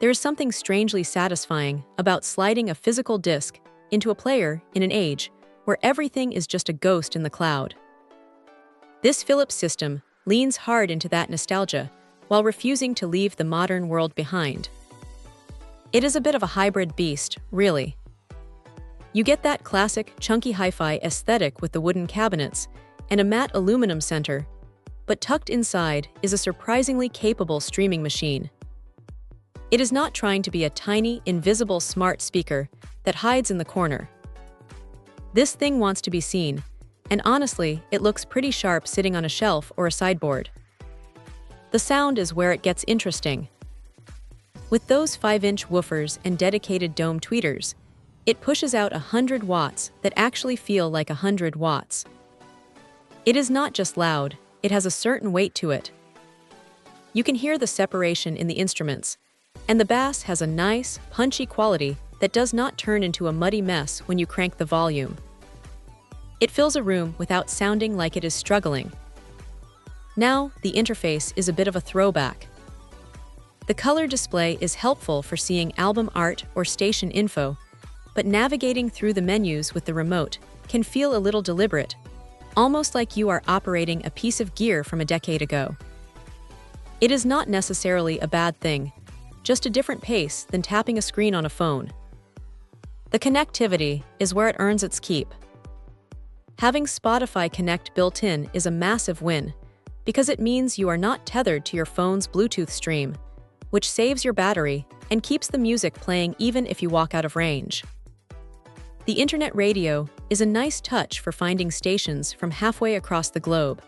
There is something strangely satisfying about sliding a physical disc into a player in an age where everything is just a ghost in the cloud. This Philips system leans hard into that nostalgia while refusing to leave the modern world behind. It is a bit of a hybrid beast, really. You get that classic, chunky hi-fi aesthetic with the wooden cabinets and a matte aluminum center, but tucked inside is a surprisingly capable streaming machine. It is not trying to be a tiny, invisible smart speaker that hides in the corner. This thing wants to be seen, and honestly, it looks pretty sharp sitting on a shelf or a sideboard. The sound is where it gets interesting. With those 5-inch woofers and dedicated dome tweeters, it pushes out 100 watts that actually feel like 100 watts. It is not just loud, it has a certain weight to it. You can hear the separation in the instruments, and the bass has a nice, punchy quality that does not turn into a muddy mess when you crank the volume. It fills a room without sounding like it is struggling. Now, the interface is a bit of a throwback. The color display is helpful for seeing album art or station info, but navigating through the menus with the remote can feel a little deliberate, almost like you are operating a piece of gear from a decade ago. It is not necessarily a bad thing, just a different pace than tapping a screen on a phone. The connectivity is where it earns its keep. Having Spotify Connect built in is a massive win, because it means you are not tethered to your phone's Bluetooth stream, which saves your battery and keeps the music playing even if you walk out of range. The internet radio is a nice touch for finding stations from halfway across the globe,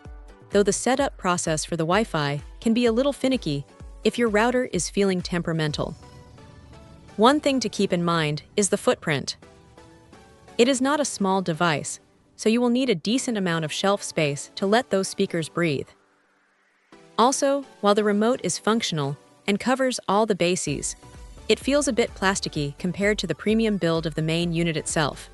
though the setup process for the Wi-Fi can be a little finicky if your router is feeling temperamental. One thing to keep in mind is the footprint. It is not a small device, so you will need a decent amount of shelf space to let those speakers breathe. Also, while the remote is functional and covers all the bases, it feels a bit plasticky compared to the premium build of the main unit itself.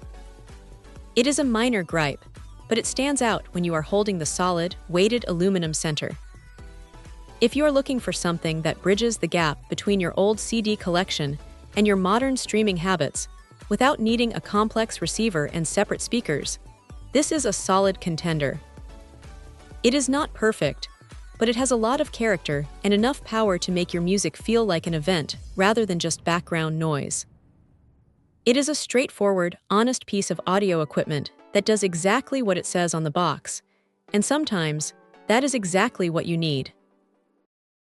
It is a minor gripe, but it stands out when you are holding the solid, weighted aluminum center. If you are looking for something that bridges the gap between your old CD collection and your modern streaming habits without needing a complex receiver and separate speakers, this is a solid contender. It is not perfect, but it has a lot of character and enough power to make your music feel like an event rather than just background noise. It is a straightforward, honest piece of audio equipment that does exactly what it says on the box, and sometimes that is exactly what you need.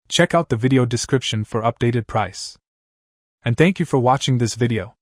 Check out the video description for updated price. And thank you for watching this video.